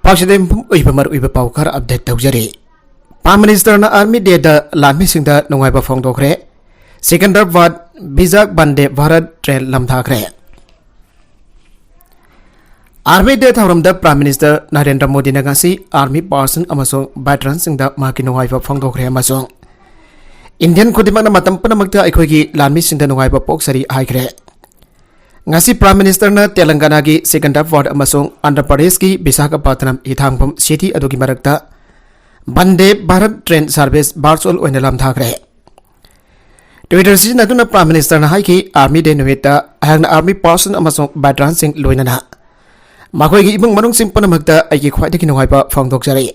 Pakistan Uibamar Uibapaukar update Taujari. Prime Minister na Army Day da Lami Singda Nungaiba Fongdokre. Secondar Vad Bizak Bande Bharat Trail Lamthakre. Army Day Tharamda Prime Minister Narendra Modi Nagasi Army Person Amasong Veteran Singda Maki Nungaiba Fongdokre Amasong Indian Kudimana Matampana Magda Ikogi Lami Singda Nungaiba Poksari Haikre. Ngasi Prime Minister na Telangana ki Secondar Ward amasong Andhra Pradesh ki Visakhapatnam ithangpam city adugi marakta Bande Bharat Train Service Barsol oina lamthakre. Twitter sisinaduna Prime Minister na haiki Army Day numita ahangna Army Person amasong veteran sing loinana makoi gi ibung manung sing panamagda aigi khwaidagi nungaiba phongdokjari.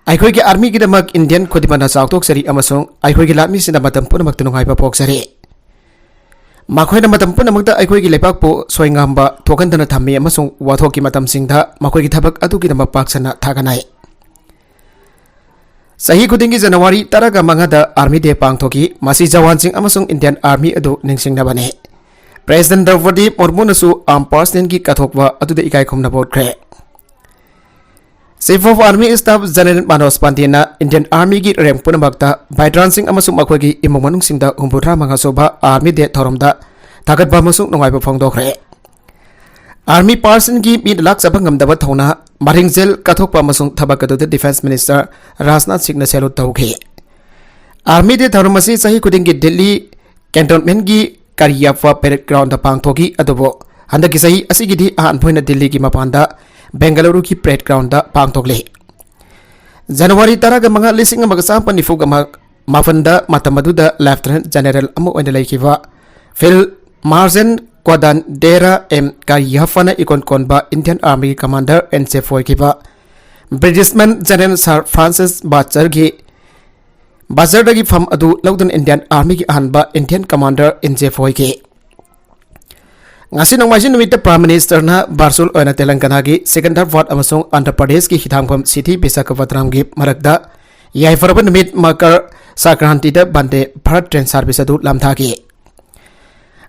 Aikoi gi Army gi damak Indian Khodimana chawtoksari amasong aikoi gi lami sina matam punamagta nungaiba poksari. Makoina matam punamagda aikoi gi lepak po soingamba thokandana thammi amasong wathoki matam singda makoi gi thabak adugi dama paksana thaganai. Sahi kudingi January taraga mangada Army Day pangthoki masi jawan sing amasong Indian Army adu ningsingnabane. President Draupadi Murmu nasu armed personnel ki kathokwa aduda ikai khomna botkre. Chief of Army Staff General Manoj Pandey na Indian Army ki rank punamagta veteran sing amasong makoi gi imong manung singda humbuthra manga soba Army Day thoromda thagatba amasong nungaiba phongdokre. Army person ki mid lak sabang ngamdaba thona maringzel kathokpa amasong thabak aduda Defense Minister Rajnath Singh na salute tawkhe. Army Day thoromasi sahi kudingi Delhi cantonment gi Kariyapwa parade ground da pangthoki adubo handaki sahi asigi di anpoina Delhi ki mapanda Bengaluru ki parade ground da pangtokle. January taraga manga lising magasam panifuga mafanda matamaduda Lieutenant General amu oina laikiwa Phil Marzen Kwadan Dera M Kariyafana ikon konba Indian Army Commander NC4 kiba Britishman General Sir Francis Bazar dagi fam adu laudun Indian Army ki anba Indian Commander NC4 ki ngasi nongmai numita Prime Minister na Barsol oina Telangana ki Secondar Ward amasong Andhra Pradesh ki hithangpam city Visakhapatnam ki marakda yaifaraban numit Makar Sankranti da Bande Bharat Train Service adu lamthaki.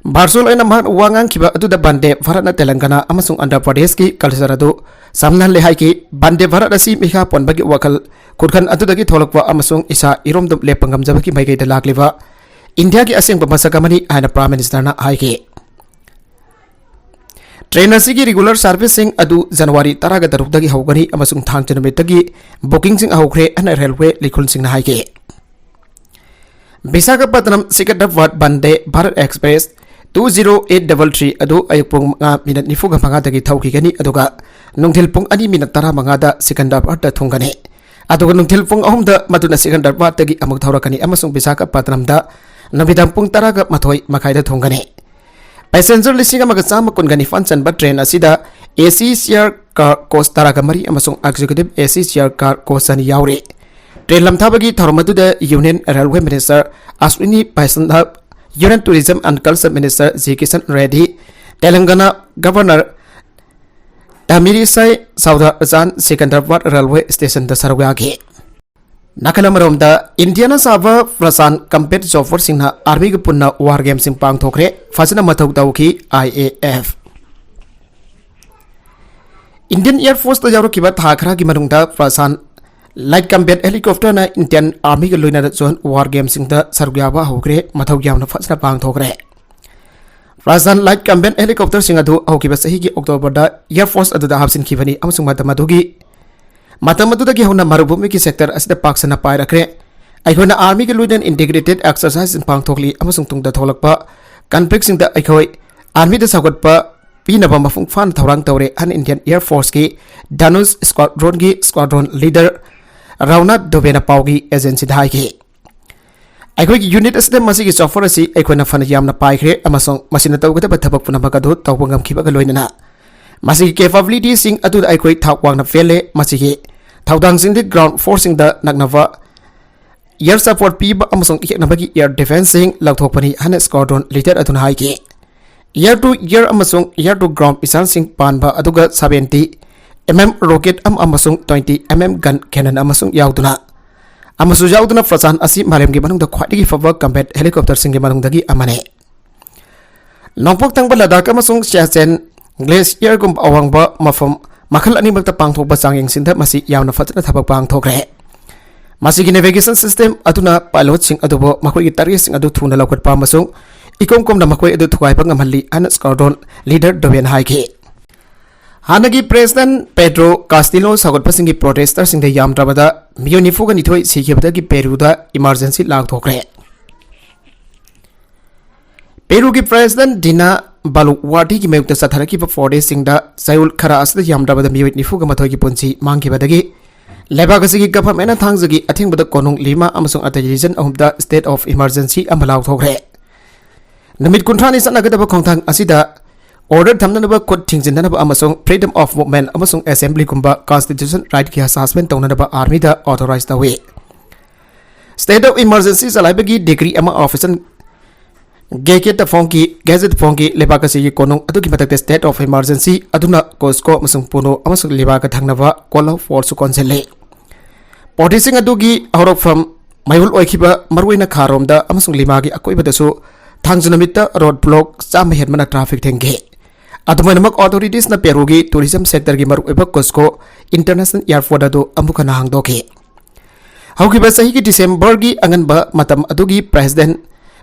Barsol oina man wangang kiba adu da Bande Bharat na Telangana amasong Andhra Pradesh ki culture adu samnan lehai ki Bande Bharat asi mikha pon bagi wakal kurkan adu dagi tholakwa amasong isa irom dum lepangam jabaki maigai da lakliwa India ki aseng pamasakamani aina Prime Minister na haiki. Train asigi regular servicing adu January taraga daruk dagi haugani amasung thang janumit dagi booking sing ahukre ana railway likul sing na haiki. Visakhapatnam Secondar Ward Bande Bharat Express 20833 adu ayupung minat nifuga manga dagi thauki gani aduga nungthil pung ani minat tara manga da Secondar Ward da thungani aduga nungthil pung ahum da maduna Secondar Ward dagi amuk thaurakani amasung Visakhapatnam da nabidam pung taraga mathoi makai da thungani. Passenger listing magachama kungani fanchan ba train asida AC share car cost taraga mari amasung executive AC share car cost ani yaure. Train lamthabagi thormadu da Union Railway Minister Aswini Paisandha Union Tourism and Culture Minister J. Kishan Reddy Telangana Governor Tamilisai Saudharzan Secondar Ward Railway Station da sarwagi. Nakalamarong da Indiana Sava Frasan Compet Software Singha Army Punna War Game Sing Pang Thokre Fasana Mathau Tauki IAF Indian Air Force da Yaru Kiba Thakra Gimarung da Frasan Light Combat Helicopter na Indian Army ga Luina Zone War Game Sing da Sargyaba Hokre Mathau Yamna Fasana Pang Thokre Frasan Light Combat Helicopter Singadu Hokiba Sahi October da Air Force adu da Hapsin Kivani Amasung Matamadugi Matamadudagi hona marubumi ki sector asida paksana pairakre aikhoina Army ki luidan integrated exercise in pangthokli amasung tungda tholakpa conflict singda aikhoi Army da sagatpa pinaba mafung fan thorang tawre an Indian Air Force ki Danush Squadron ki squadron leader Rauna Dovena Paugi agency dai ki aikhoi ki unit asida masi ki software asi aikhoina fan yamna paikre amasung masina tawgata bathabak punamaka do tawbangam khibaga loinana Masih capability sing atu aikoi thawang na fele masih thawdang sing the ground forcing da nagnava air support pi ba amasong iknabagi air defense sing lagthokpani hana squadron leader atun haiki air to air amasong air to ground isan sing panba aduga 70 mm rocket amasong 20 mm gun cannon amasong yauduna amasu yauduna Frasan asi malem gi manung da khwadigi fava combat helicopter sing gi manung dagi amane nongpok tangba Ladakh amasong Siachen Glacier gum awangba mafam मखल अनिमक्ता पांगथोकबा चांग यंगसिनदा मसी यावना फजना थबक पांगथोकरे मसीगी नेविगेशन सिस्टम अदुना पायलट सिंग अदुबो मखोयगी टारगेट सिंग अदु थुना लौकटपा अमसुंग इकोम कोमना मखोय अदु थुगाइबा ngamhalli ana स्क्वाड्रन लीडर डोबेन हाइके हानगी प्रेसिडेंट पेड्रो कास्टिलो सागतपसिंगी प्रोटेस्टर सिंगदे यामद्राबदा मियो निफुगा निथोय सिखिबदगी पेरुदा इमरजेंसी लागथोकरे पेरू की प्रेसिडेंट डिना बालुवाटी की मयुक्त सथरकी फोर्डे सिंगदा सायुल खरा असद यामद्राबदा मियो निफुगा मथोयगी पुंसी मांगखिबदगी लेबागसिगी गवर्नमेंट थांगजगी अथिंगबदा कोनुंग लिमा अमसुंग अतै रीजन अहुमदा स्टेट ऑफ इमरजेंसी अमलाव थोकरे नमित कुंथ्रानी सनगदब खोंथांग असिदा ऑर्डर थमनबा खुद थिंजिननबा अमसुंग फ्रीडम ऑफ मूवमेंट अमसुंग असेंबली कुंबा कॉन्स्टिट्यूशन राइट की असेसमेंट तौननबा आर्मी दा ऑथराइज तवे स्टेट ऑफ इमरजेंसी चलाइबगी डिग्री अमा ऑफिसर गेकेट फोंकी गैजेट फोंकी लेबागसिगी कोनुंग अदुगी मतक स्टेट ऑफ इमरजेंसी अदुना कोस्को अमसुंग पुनो अमसुंग लेबाग थंगनबा call of force कॉन्सेले पोर्टिसिंग अदुगी औरफम मायुल ओइखिबा मरुइना खारोमदा अमसुंग लिमागी अकोइबदसु थांजुनमिता road block चाम हेडमना ट्रैफिक थेंगे अदुमनमक ऑथोरिटीज न पेरुगी टूरिज्म सेक्टर की मरुइबा कोस्को इंटरनेशनल एयरपोर्ट अदु अमुखना हांगदोके हौकिबा सही की दिसंबर की अंगनबा मतम अदुगी प्रेसिडेंट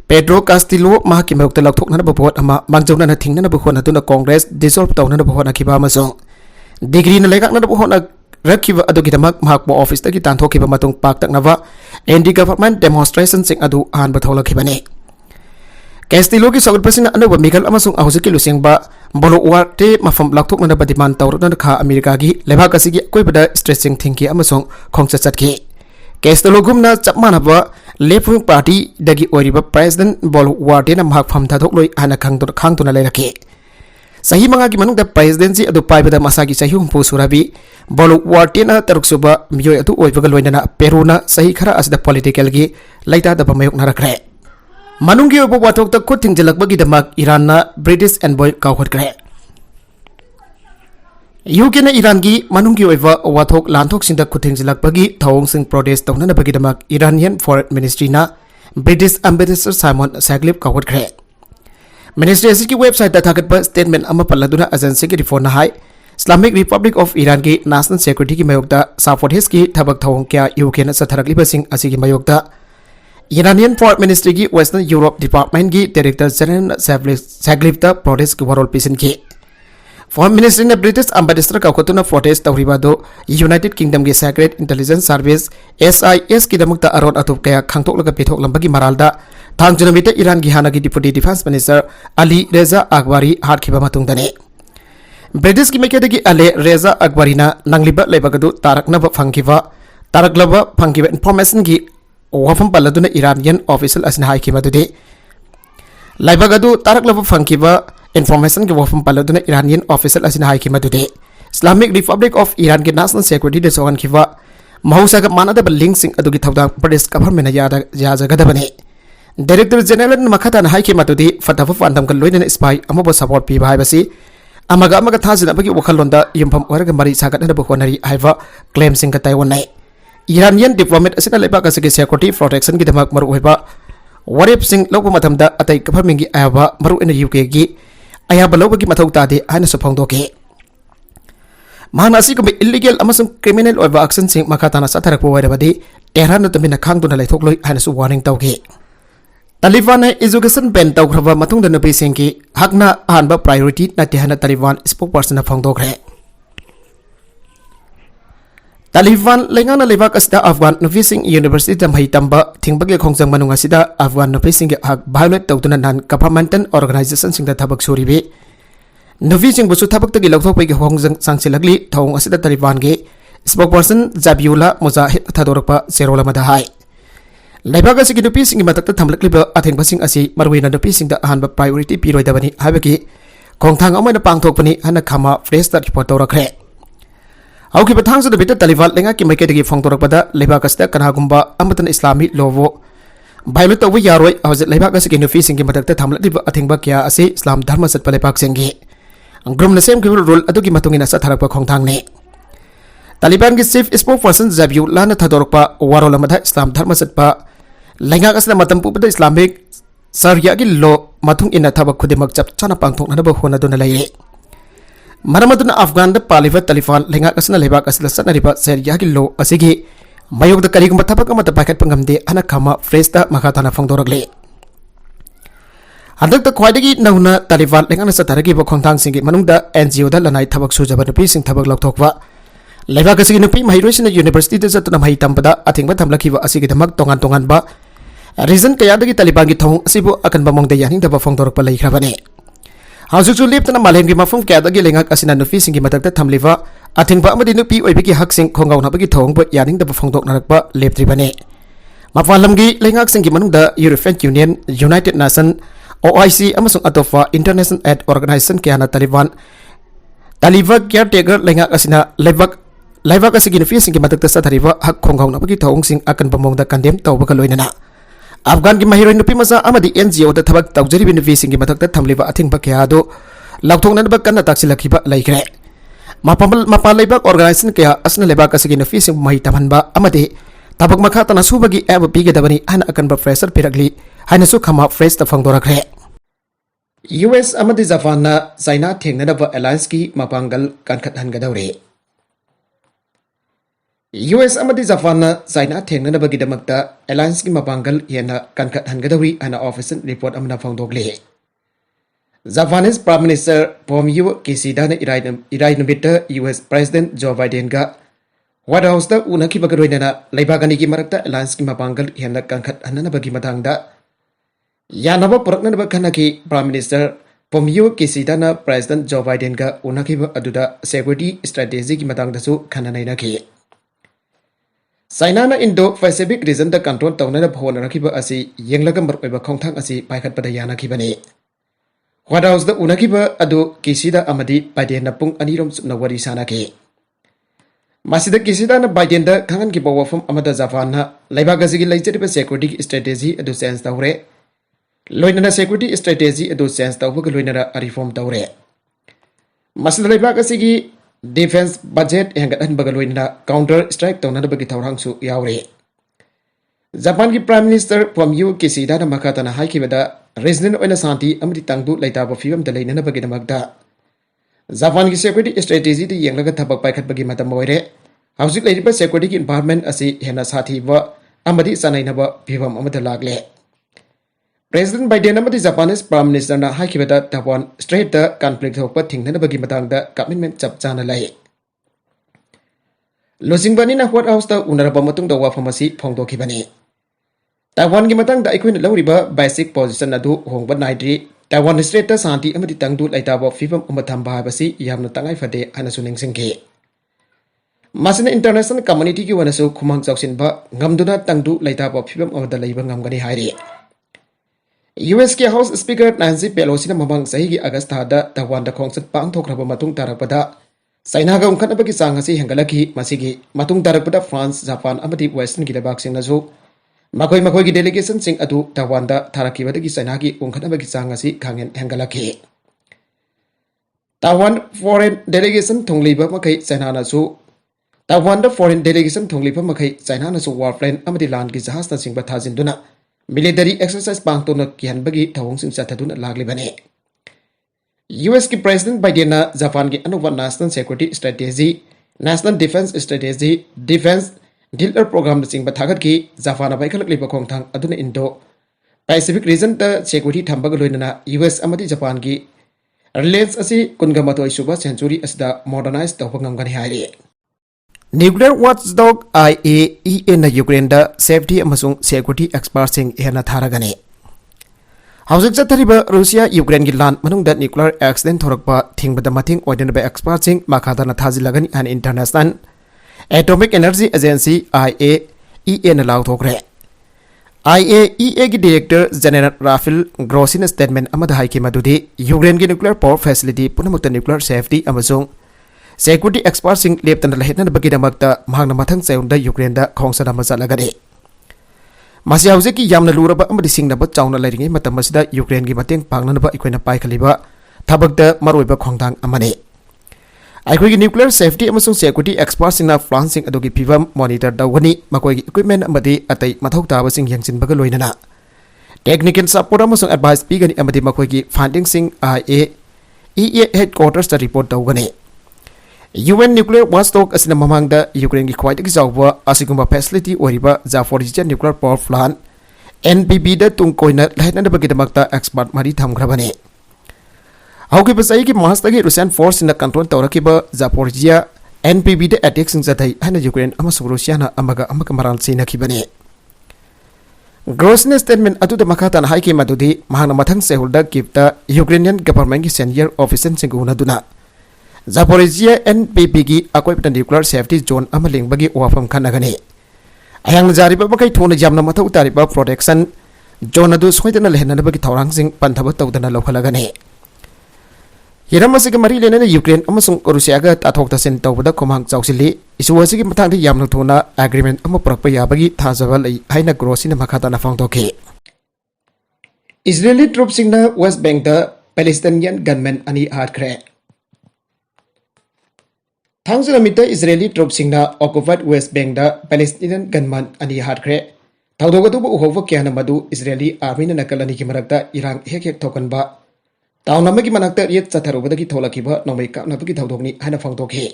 पेड्रो कास्टिलो माकी मरुक्ता लौथोकनबा भोट अमा मांगजौनना थिंगनबा होनदुना कांग्रेस डिसॉल्व तौननबा होनखिबा अमसुंग डिग्री न लेगाकनबा होना रखिबा अदुगिदमक महाकपो ऑफिस तकी तांथोखिबा मतुंग पाक्तकनबा एंटी गवर्नमेंट डेमोन्स्ट्रेशन सिंग अदु आनबा थौलखिबने कैस्टिलो की सगुलपसिन अनब मिगल अमसुंग अहुजिकी लुसिंगबा बोलोवार्टे मफम लाक्थोकनबा डिमांड तौरदन खा अमेरिका की लेबाक असिगी कोइबदा स्ट्रेचिंग थिंकी अमसुंग खोंगचा चटकी कैस्टिलो गुमना चपमानबा लेफ्ट पार्टी दगी ओरिबा प्रेसिडेंट बोलोवार्टे न महक फम थाथोकलोय हाना खांगतुना लेरके सही मंगा की मनुंग द प्रेसिडेंसी अदु पाइबदा मसागी सही हुंपु सुराबी बोलोवार्टे न तरुकसुबा मियोय अदु ओइबगा लोइनना पेरुना सही खरा असदा पॉलिटिकल की लैता दबा मयुक नरखरे मनुंगी ओबो वाथोकता खुद थिंजलकबगीदमक ईरान ब्रिटिश एनबॉय काउखटखरे यूके न ईरान की मनुंगी ओइबा वाथोक लांथोक सिंदा खुद थिंजलकबगी थौंग सिंग प्रोटेस्ट तौननबगीदमक इरानियन फॉरेन मिनिस्ट्री ना ब्रिटिश एम्बेसडर साइमन सैग्लिप काउखटखरे मिनिस्ट्री की वेबसाइट थागतबा स्टेटमेंट अमा पल्लदुना एजेंसी की report high Islamic Republic of Iran की नेशनल सिक्योरिटी की मयोक्ता साफोटेस की थबक थौंग क्या यूके न सथरकलिबसिंग असिगी मयोक्ता इरानियन फॉरेन मिनिस्ट्री की वेस्टर्न यूरोप डिपार्टमेंट की डायरेक्टर जनरल सैग्लिफ्ता प्रोटेस्ट की वरोल पिसन की फॉरेन मिनिस्ट्री ने ब्रिटिश एम्बेसडर काउखतुना प्रोटेस्ट तौरिबादो यूनाइटेड किंगडम की सेक्रेट इंटेलिजेंस सर्विस SIS की दमुक्ता अरोन अतुप कया खांगथोकलगा पिथोकलंबगी मरालदा थांगजुनमिता ईरान की हाना की डिप्यूटी डिफेंस मिनिस्टर अली रेजा अकबरी हाटखिबा मतुंगदने ब्रिटिश की मेकेदगी अले रेजा अकबरीना नंगलिबा लेबगदु तारकलबा फंगिबा इंफॉर्मेशन की वफम पल्लदुना इरानियन ऑफिशियल असना हाइखि मदुदे लाइबगदु तारकलब फंकिबा इंफॉर्मेशन के वफम पल्लदुना इरानियन ऑफिशियल असना हाइखि मदुदे इस्लामिक रिपब्लिक ऑफ ईरान के नेशनल सिक्योरिटी दे सोगनखिबा महौसाग मानदब लिंक सिंग अदुगी थौदा ब्रिटिश गवर्नमेंट याजगदबने डायरेक्टर जनरल मखतान हाइखि मदुदे फतफ फांदम का लोइना स्पाई अमबो सपोर्ट पीबा हाइबसी अमगा थाजिनबगी वखलोंदा युमफम ओरगा मरी सागतनब होनरी हाइबा क्लेम सिंग का ताइवनai इरानियन डिप्लोमेट असना लेबाक असगी सिक्योरिटी प्रोटेक्शन की दमक मरु होइबा वरेप सिंग लोब मतमदा अतै गवर्नमेंट की आयाबा मरु इन यूके की आयाबा लोबगी मथौ तादे हाना सफोंदोके महानासी को इलीगल अमसुंग क्रिमिनल ओइबा एक्शन सिंग मखाताना सथरक वरबदी टेहरान तमिना खांगदुना लेथोकलोय हाना सु वार्निंग तौगे तालिबान एजुकेशन बैन तौग्रबा मतुंग द नबी सिंग की हकना आनबा प्रायोरिटी नते हाना तालिबान स्पोकपर्सन फोंदोखरे तालिबान लेंगाना लेबाक असदा अफगान नुफिसिंग यूनिवर्सिटी तमहै तंबा थिंबगे खोंजंग मनुंग असिदा अफगान नुफिसिंग के हक वायोलेट तौदुना नॉन गवर्नमेंटल ऑर्गेनाइजेशन सिंग द थबक सोरिबे नुफिसिंग बुसु थबक तगी लौथोकपै के खोंजंग सांगसिलगली थौंग असिदा तालिबान के स्पोकपर्सन जाबियुला मुजाहिद थादोरकपा सेरोला मदा हाई लेबाक असigi नुफिसिंग के मतक थमलकलिबा अथेंबसिंग असि मरुइना नुफिसिंग द अहानबा प्रायोरिटी पिरोइदबनी हाबगी खोंथांग अमैना पांगथोकपनी हना खामा फ्रेश द रिपोर्ट तौरखरे हौकी बथांग द बिटा तालिबान लेंगा की मैकेदगी फोंगतोरकपदा लेबाक असदा कनागुंबा अमतन इस्लामी लोवो भाइलो तौबा यारोय हौजे लेबाक असigi नुफिसिंग के मतक थमलकलिबा अथेंबा क्या असि इस्लाम धर्म सत्पा लेबाक सिंगी ग्रुम नसेम की रूल अदुगी मतुंगिना सथरकपा खोंथांग ने तालिबान की चीफ स्पोकपर्सन जाबियुल्लाह न थदोरकपा वारोल अमदा इस्लाम धर्म सत्पा लेंगा असदा मतम पुबदा इस्लामिक शरिया की लो मथुंग इन थबक खुदिमक चप चाना पांगथोकनबा होनदुना लेरे Maramaduna Afghan Paliva Talifan Linga Asana Lebak as the Sanariba Seria Lo Asigi Mayok the Kaligum Tapaka Packet Pangamde Anakama Fresta Makatana Fondoragli. Handak the Quadigi Nauna Taliban Linga Sataragi Kontang Singi Manunda NGO the Lanai Tabak Suja but the piece in Tabak Tokwa. Levakasi in Pim Hydration University desert na Tampada, I think Batamlakiva Asigi the Mak Tongan Ba. Reason Kayadagi Taliban Tong Sibu akan bamong de yaning the Bafondor Palay Kravane. House to live to the Malam Gimafum Kadagi Lingak as in a fishing Gimatak Tamliva, I think Bamadinupi Webiki Haxing Konga Nabaki Tong, but yaning the Bafondok Nakba, Lep Tribane. Mafalamgi Lingak Singiman the European Union, United Nations, OIC, Amazon Atofa, International Aid Organization Kiana Taliban, Taliva Caretaker Lingak Asina Levak. Levak as again fishing Gimatak Satariva, Hak Konga Nabaki Tong sing akan bamong the condemned Tobakaloina. Afghan ki mahiro nupi masa amadi NGO da thabak tawjari bin facing ki matak ta thamliba athing pakyado laukthong nan bak kan taksilakhiba laikre mapa leibak organization kya asna lebak asigi nupi sing mahi tamanba amadi tabak makha tana subagi ab pige dabani ana akan ba fresher piragli haina su khama fresh ta phangdorakre US amadi Japan na China thengna da alliance ki mapangal kan khat han gadawre US amadi Japan na China thengna bagi damakta alliance ki mapangal yana kankat hangadawi ana official report amna phangdokle Japanese Prime Minister Pomio Kishida na irai nubita US President Joe Biden ga White House da unaki bagaroina laibagani ki marakta alliance ki mapangal yana kankat hanana bagi matangda yanaba purakna bakana ki Prime Minister Pomio Kishida na President Joe Biden ga unaki aduda security strategy ki matangda su khananaina ki China na Indo-Pacific region da control tawna da phone rakhiba asi yenglaga marpaiba khongthang asi paikhat pada yana khibani White House da unakiba adu Kishida amadi Biden na pung anirom na wari sana ke Masida Kishida na Biden da khangan ki bawafam amada Japan na laibaga sigi laijeriba security strategy adu sense tawre loinana security strategy adu sense tawba loinana reform tawre Masida laibaga sigi Defense budget yang kat bagaloina counter strike tawna da bagi thawrang su yaure Japan ki Prime Minister Pomio Kishida na makata na hai kibada regional oina santi amri tangdu laita ba fibam da leina na bagi damakda Japan ki security strategy di yang laga thabak paikhat bagi matam moire hausik leiriba security ki environment asi hena sathi ba amadi sanai na ba fibam amada lagle President Biden amadi Japanese Prime Minister na hai kibada Taiwan Strait da conflict hokpa thingna na bagi matang da commitment chap chana lai Losingbani na White House da unaraba matung da wa pharmacy phongdo khibani Taiwan gi matang da ikoin lawriba basic position adu hongba naidri Taiwan Strait da santi amadi tangdu laita ba fibam umatham ba basi yamna tangai fade ana suning singke Masina international community ki wanasu khumang chawsin ba ngamduna tangdu laita ba fibam amada leiba ngamgani hairi US के House Speaker Nancy Pelosi na mamang sahi August da Taiwan da khongset pang thokraba matung tarakpada China ga ungkhanaba ki chang asi hengalaki masigi matung tarakpada France Japan amati Western ki lebak sing nasu makoi ki delegation sing adu Taiwan da tharakiba ki China ki ungkhanaba ki chang asi khangen hengalaki Taiwan foreign delegation thongliba makai China nasu Taiwan da foreign delegation thongliba makai China nasu warplane amati land ki jahaz na singba thajinduna Military exercise pang to na kihan bagi thawong sing sa thadun lagli bane. US ki President Biden na Japan ki anuwa National Security Strategy, National Defense Strategy, Defense Dealer Program na sing bathagat ki Japan na baikhalak liba khongthang aduna Indo Pacific region ta security thambag loina na US amati Japan ki relations asi kungamatoi suba century asda modernize tawpangam gani hairi. Nuclear watchdog IAEA na Ukraine da safety amasung security experts sing hena tharagani. Hausik chathariba Russia Ukraine gi land manung da nuclear accident thorakpa thingbada mathing oidenba experts sing makhada na thajilagani an International Atomic Energy Agency IAEA na law thokre. IAEA ki Director General Rafael Grossi na statement amada haiki madudi Ukraine gi nuclear power facility punamakta nuclear safety amasung Security experts sing leptan lahitna bagi damakta mahangna mathang chayunda Ukraine da khongsana masalagani masi hauze ki yamna luraba amadi singna ba chawna lairingai matam masida Ukraine gi mateng pangna ba ikoina pai khaliba thabakda maroiba khongthang amane aikoi gi nuclear safety amasung security experts singna France sing adogi phivam monitor dawani makoi gi equipment amadi atai mathau taba sing yangchin baga loinana technical support amasung advice pigani amadi makoi gi funding sing IA EA headquarters the report tawgani UN nuclear watchdog asina mamangda Ukraine gi khwaidagi zawba asigumba facility oriba Zaporizhzhia nuclear power plant NPB da tungkoina lainana bagidamakta expert mari thamgrabani hauki basai ki mahastagi Russian force in the control tawrakiba Zaporizhzhia NPB da attack sing zathai hana Ukraine amasung Russia na amaga maral sina kibani Grossness statement atu da makatan haiki madudi mahana mathang sehulda kipta Ukrainian government ki senior official singuna duna Zaporizhzhia NPB gi akoi patan nuclear safety zone amaling bagi wafam khanagani ayang jariba bakai thona jamna mathau tariba protection zone adu soidana lehnana bagi thawrang sing panthaba tawdana lokhalagani Hiramasi mari lena Ukraine amasung Russia ga tathok tasen tawbada komang chawsili isuwasi gi mathang di yamna thona agreement ama prakpa yabagi thajaba lai haina grossina makhata na fangtoke Israeli troops in the West Bank the Palestinian gunmen ani hatkre Thangzala mita Israeli troops in the occupied West Bank the Palestinian gunmen ani hatkre thawdogatu bu uhova kyana madu Israeli army na nakalani ki marakta Iran hek thokan ba Taun namagi manakta yet chatharubadagi tholakiba nomai kapnabagi thawdogni haina fangtokhe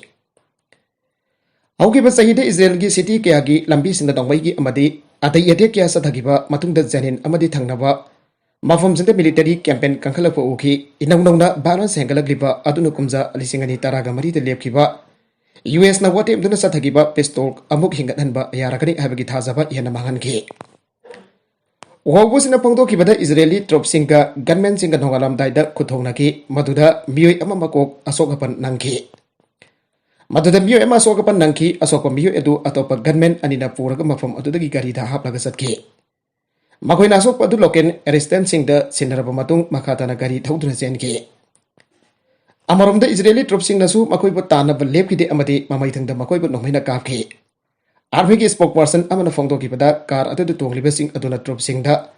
Auki ba sahide Israel gi city kya gi lambi sinda dongbai gi amadi atai yate kya sathagiba matungda janin amadi thangnaba mafam sinda military campaign kangkhalakpa uki inawnawna balance hengalagliba aduna kumja alisingani taraga mari de lepkiba US na wate amduna sathagiba pistol amuk hingathanba yarakani habagi thajaba yana manganke Wabusina pangdo kibada Israeli troops singa gunmen singa nongalam daida kuthongnaki maduda miyoi ama makok asokapan nangki Maduda miyoi ama asokapan nangki asokpa miyoi edu atopa gunmen anina puraga mafam adudagi gari da haplaga satki Makoina asokpa adu loken resistance singa sinaraba matung makhatana gari thawduna senki Amaromda Israeli troops singa su makoiba tanaba lepkide amadi mamaithangda makoiba nomaina kapki Army ki spokesperson amana fongdo ki pada kar atu tongliba sing aduna trop sing da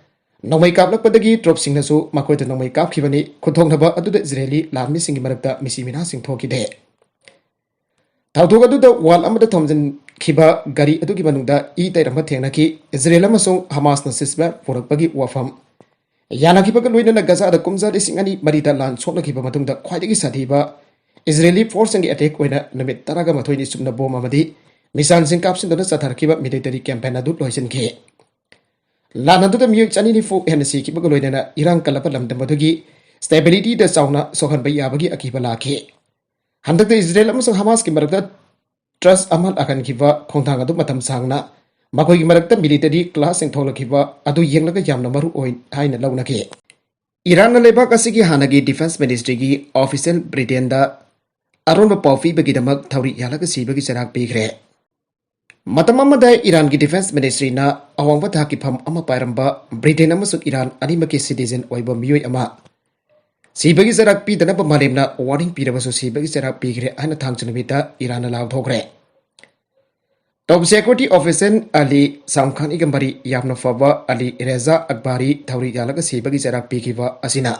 nomai kaplak padagi trop sing na su makoi da nomai kap khibani khuthong naba adu da Israeli larmi sing ki marakta misimina sing thoki de Thawdog adu da wal amada thomjin khiba gari adu ki banungda I tairamba thengna ki Israel amasung Hamas na sisba porakpagi wafam yana ki baga loina na Gaza da kumza de singani marita lan chokna ki ba matungda khwaidagi sathiba Israeli force ngi attack oina namit taraga mathoini sumna bom amadi Misal sing kapsin dona satharkiba military campaign adu loisin ke Lana du da miyo chani ni fu hensi ki baga loina Iran kalapa lamda madugi stability da sauna sohan bai yabagi akiba lakhe Handak da Israel amasung Hamas ki marakta trust amal akan kiba khongthang adu matam sangna makoi ki marakta military class sing tholakiba adu yenglaga yamna maru oin haina launa ke Iran na lebak asigi hanagi defense ministry ki official Britain da aron pafi bagi damak thawri yalaga sibagi sarak pigre Matamamada Iran ki defense ministry na awangba thaki pham ama pairamba Britain amasuk Iran animaki citizen oiba miyoi ama sibagi sarak pi danaba malemna warning pirabasu sibagi sarak pigre ana thangchunabita Iran la thokre Top security officer Ali Samkhan igambari yamna faba Ali Reza Akbari thawri yalaga sibagi sarak pigiba asina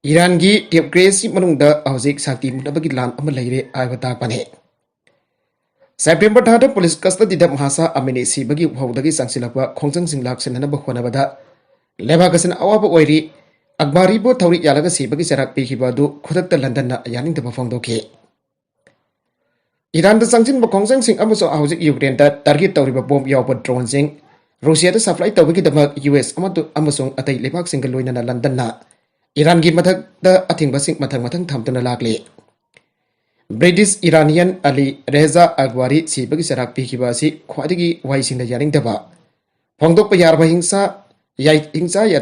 Iran gi democracy manungda hauzik sakti munabagi lan ama leire aiba takpane September 3 police custody da mahasa amini sibagi hawdagi sangsilakwa khongjang singlak senana bakhonabada lebagasin awaba oiri Akbari bo thawri yalaga sibagi sarak pigiba du khudakta London na yaning da bafangdoke Iran da sangsin ba khongjang sing amaso hauzik Ukraine da target tawriba bomb yawba drone sing Russia da supply tawbagi da US amatu amasong atai lebak singal loina na London na Iran gi mathak da athing basing mathang thamtuna lakle British Iranian Ali Reza Agwari sibagi sarak pikiba si khwadigi waising da yaring daba phongdok pa yarba hingsa ya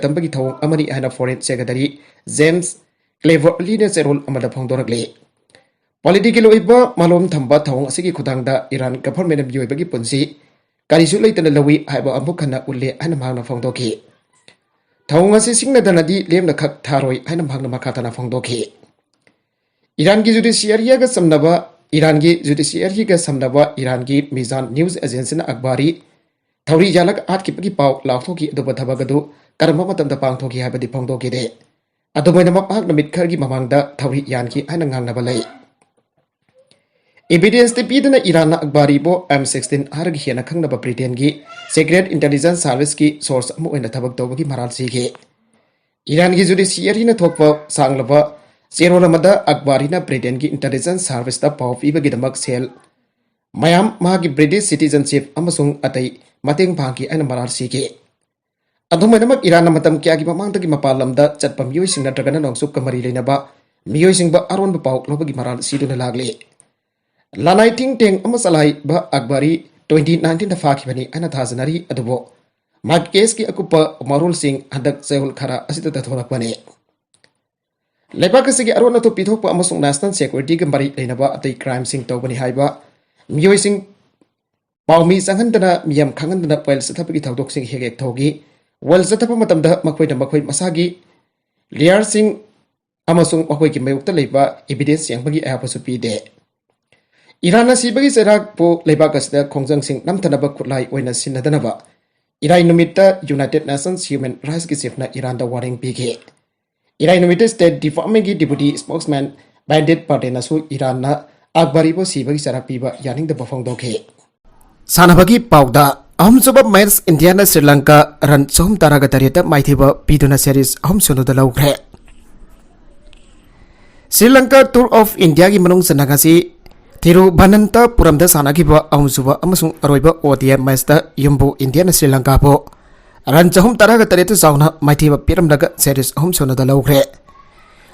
tambagi thawng amani ana foreign secretary James Cleverly ne serol amada phongdorakle political oiba malom thamba thawng asigi khudang da Iran government of yoibagi punsi karisu leitana lawi haiba ambukhana ulle ana mangna phongdoki Thawng asi singna danadi lemna khak tharoi haina bhangna makhatana phongdoki Iran ki judiciary ga samnaba Iran ki Mizan news agency na Akbari thawri jalak at ki pagi paw lakthoki adoba thabagadu karma matamda pangthoki habadi phongdoki de adomaina mapak namit khargi mamangda thawri yanki haina ngangnaba lai Evidence te pidana Iran na Akbari bo M16 haragi hiana khangnaba Britain gi Secret Intelligence Service ki source amu oina thabak tawbagi maral si ge Iran gi judiciary na thokpa sanglaba चेरोल अकबारीना Britain की intelligence service पाव पीबगीदमक सेल मयाम मागी British citizenship अमसुंग अतई मतंग पांगी अन मरार सीगे अधुमनमक ईरान मतम क्या की ममांगदगी मपाल लमदा चटपा मियोइसिंग नत्रगना नोंगसुक कमरी लेनबा मियोइसिंग बा अरोन पाव लोबगी मरार सीदुना लागले लानाई थिंग टेंग अमा सलाई बा अकबारी 2019 दा फाखिबनी अना थाजनरी अदुबो माग केस की अकुपा मरोल सिंह हदक सेहुल खरा असित तथोरकबने लेबाक असिगी अरोन अथु पिथोकपा अमसुंग नेशनल सिक्योरिटी के मरी लेनबा अतई क्राइम सिंग तौबनी हाइबा मियोइसिंग पावमी संगंदना मियम खंगंदना पॉइल सथपगी थौदोक सिंग हेगेक थौगी वल सथप मतमदा मखोइना मखोइ मसागी लियर सिंग अमसुंग मखोइ की मयुक्ता लेबा एविडेंस यांबगी आयापसु पीदे ईरान सिबगी सेराक पो लेबाक असदा खोंजंग सिंग नमथनबा खुलाई ओइना सिनदनबा इराई नुमित्ता यूनाइटेड नेशंस ह्यूमन राइट्स की चीफना ईरान दा वार्निंग पीगे इराई नुमित्ता स्टेट डिपार्टमेंट की डिप्यूटी स्पोक्समैन बैंडेड पार्टेनासु ईरान ना अकबारीबो सिबगी सेराक पीबा यानिंग द बफोंगदोखे सानबगी पाउदा अहम सुबह मैच इंडिया ने श्रीलंका रन सोम ताराग तरियत माइथिबा पीदुना सीरीज अहम सुनुदा लौग्रे श्रीलंका टूर ऑफ इंडिया की मनुंग सनागासी तिरुवनंतपुरम दा सानागिबा अहम सुबह अमसुंग अरोइबा ओडीआई मैच दा यम्बु इंडिया ने श्रीलंका बो रन सोम ताराग तरियत जाउना माइथिबा पिरमलगा सीरीज अहम सुनुदा लौग्रे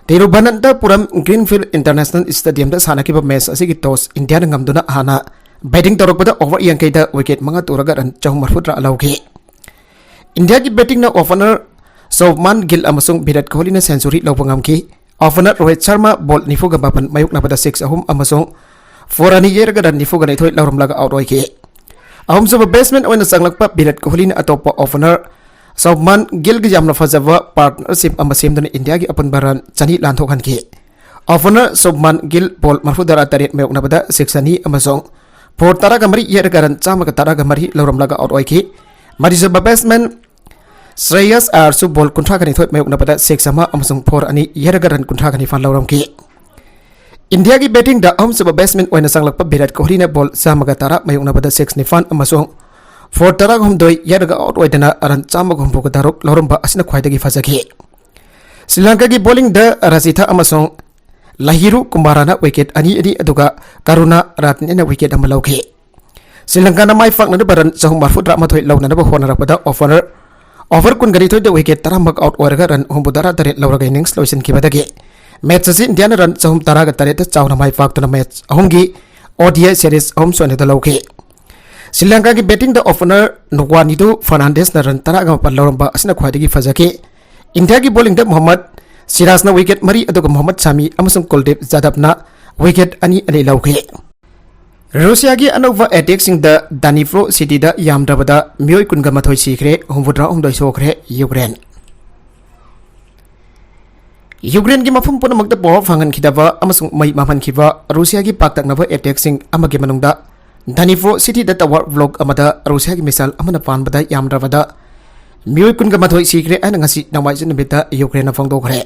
तिरुवनंतपुरम ग्रीनफील्ड इंटरनेशनल स्टेडियम दा सानागिबा मैच असिगी टॉस इंडिया ने ngamduna हाना बैटिंग तौरपद ओवर यांकैदा विकेट मंगा तोरगा रन 440 लौगे इंडिया की बैटिंग ना ओपनर सौमान गिल अमसुंग विराट कोहली ने सेंचुरी लौबा ngamki opener Rohit Sharma ball निफुगा बापन मायुकनाबदा 6 अहम अमसुंग 4 रन येरगा रन निफुगा नैथोय लौरमलागा आउट ओइके अहम सब बैट्समैन ओइना संगलकपा विराट कोहली ने अतोपा ओपनर सौमान गिल गी यामना फजबा पार्टनरशिप अमा सेमदना इंडिया की अपन रन चनी लांथोखनके ओपनर सौमान गिल बॉल मरफुदरा तरेट मायुकनाबदा 6 अनि अमसुंग 4 तारागा मरी येरगा रन चामगा तारागा मरी लौरमलागा आउट ओइके मरिजबा बैट्समैन श्रेयस आरसु बॉल कुंथ्रागनि थोय मायुकनाबदा 6 अमा अमसुंग 4 अनि येरगा रन कुंथ्रागनि फान लौरमके इंडिया की बैटिंग दा अहम सब बैट्समैन ओइना संगलकपा विराट कोहली ने बॉल चामगा तारा मायुकनाबदा 6 निफान अमसुंग 4 तारागा हमदोय येरगा आउट ओइदना रन चामगा हमबोगा दारुक लौरमबा असिना ख्वाइदगी फजगे श्रीलंका की बॉलिंग दा राजिथा अमसुंग लाहिरु कुमाराना विकेट अनि अनि अदुगा करुणा रातनेना विकेट अमा लौगे श्रीलंका ना माइ फाकना बरन 440 मथोय लौनना होनरपदा ओपनर ओवर कुनगरी थोय द विकेट तरामक आउट ओरगा रन 93 लौरगा इनिंग्स लोइसन किबदगे मैच असी इंडिया रन 413 चाउना माइ फाकतना मैच अहमगी ओडीआई सीरीज अहम सोने द लौगे श्रीलंका की बैटिंग द ओपनर नुवानिदु फर्नांडिस ना रन 13 लौरंबा असिना ख्वाइदगी फजगे इंडिया की बॉलिंग द मोहम्मद सिराजना विकेट मरी अदुगा मोहम्मद शामी अमसुंग कुलदीप जादवना विकेट अनि अनि लौगे रूसिया की अनोवा अटैक सिंग द दानिफ्रो सिटी द यामद्रबदा मियोय कुनगा मथोय सिखरे हुमबुद्रा उमदोय सोखरे यूक्रेन की मफम पुनमक द पावर फंगन खिदबा अमसुंग मै माफन खिबा रूसिया की पाकतकनबा अटैक सिंग अमगे मनुंगदा दानिफ्रो सिटी द टावर ब्लॉक अमदा रूसिया की मिसाइल अमना पानबदा यामद्रबदा मियोय कुनगा मथोय सिखरे अन ngasi नमाइजन बिता यूक्रेन फंगदोखरे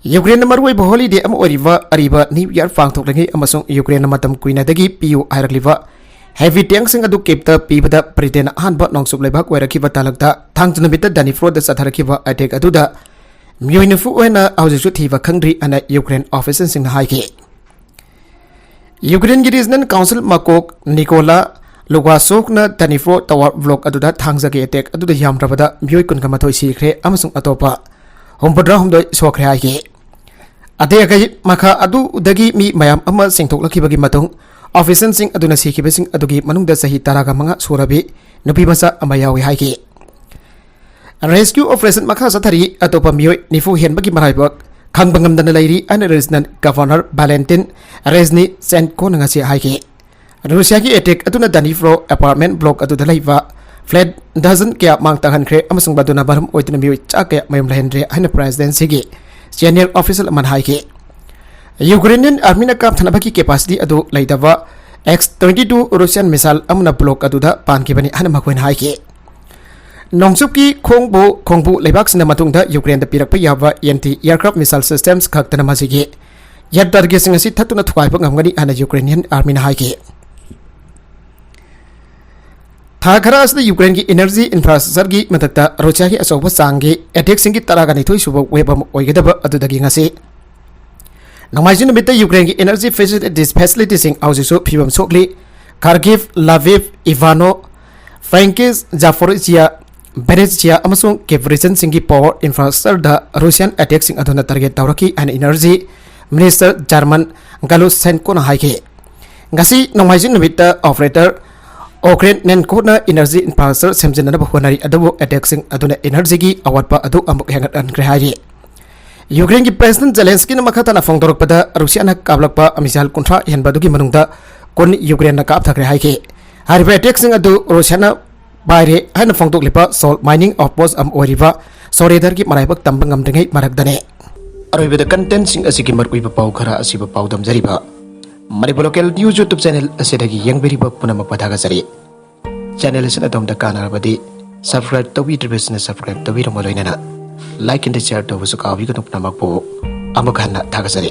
यूक्रेन मरुई हॉलीडे अम ओरिबा अरिबा न्यू ईयर पांगथोकलंगी अमसुंग यूक्रेन मतम कुइनादगी पियु हायरलिबा हेवी टैंक सिंग अदु केप्ता पीबदा ब्रिटेन अहानबा नोंसुब लेबाक वैरखिबा तालकता थांगजन बिता दानिफ्रो द सथरखिबा अटैक अदुदा मियोयनफु ओइना आउजसु थीबा खंग्री अन यूक्रेन ऑफिसर सिंग हाइके यूक्रेन की रीजनल काउंसिल मकोक निकोला लुगासोक न दानिफ्रो टावर ब्लॉक अदुदा थांगजगे अटैक अदुदा यामद्रबदा मियोय कुनगा मथोय सिखरे अमसुंग अतोपा हुमबुद्रा हुमदोय सोखरे हाइके अदेगै मखा अदु उदगी मी मयाम अमा सिंथोकलखिबगी मतुंग ऑफिसर सिंग अदुना सिखिबसिंग अदुगी मनुंगदा सही तारागा मंगा सोरबी नुपी मसा अमा यावी हाइके रेस्क्यू ऑपरेशन मखा सथरी अतोपा मियोय निफु हेनबगी मराइबक खांगबंगमदन लैरी अन regional governor Valentin Reznichenko नंगासी हाइके रूसिया की अटैक अदुना दानिफ्रो अपार्टमेंट ब्लॉक अदुदा लैबा फ्लैट डजन क्या मांग तहनख्रे अमसुंग बदुना बरम ओइतना मियोय चाके मयम लहेंद्रे हन प्रेसिडेंसी की सीनियर ऑफिसर मन हाइके यूक्रेनियन आर्मी ना कापथनबकी कैपेसिटी अदु लैदबा X-22 रूसियन मिसाइल अमना ब्लॉक अदुदा पानकिबनी हन मखोइन हाइके नोंगसुकी खोंगबु लेबाक्सना मतुंगदा यूक्रेन द पिरकपा याबा एंटी एयरक्राफ्ट मिसाइल सिस्टम्स खक्तना मसिगे यद टारगेट्सिंग असि थतुना थुकाइबा ngamgani ana यूक्रेनियन आर्मी ना हाइके था खरा असद यूक्रेन की एनर्जी इंफ्रास्ट्रक्चर की मतकता रूसिया की अचौब चांगी अटैक सिंग की तरागा निथोय सुब web ओइगदब अदुदगी ngasi Namaijin Mita Ukraine energy facilities in Ausisu Pibam Sokli, Kharkiv, Lviv, Ivano, Frankis, Zaporizhia, Benetsia, Amasung, Kevrizan Singi power infrastructure, the Russian attacks in Aduna target Tauraki and energy, Minister German Galus Senkona Haike. Gasi Namaijin Mita operator, Ukraine Nenkona energy infrastructure, Semjana Honari Adobo attacks in Aduna energy, Awatpa Adu Amuk Hangat and Krehaji. Ukraine President Zelensky na makata na fongdorok pada Russia na kablak misal kontra yan badugi manungda kon Ukraine na kapthakhre haike hariba taxing adu Russia na bayre hay na fongdok lipa salt mining outpost am oriba soredar ki maraibak tambang ngai maragdane aroiba the content sing asiki markuiba pau khara asiba pau dam jariba mariba local news YouTube channel asedagi yang beriba punama padaga jari channel sina dom da kana badi subscribe tawi business subscribe tawi romaloina na like and share to wasu kawi ko namak po amagana thagazari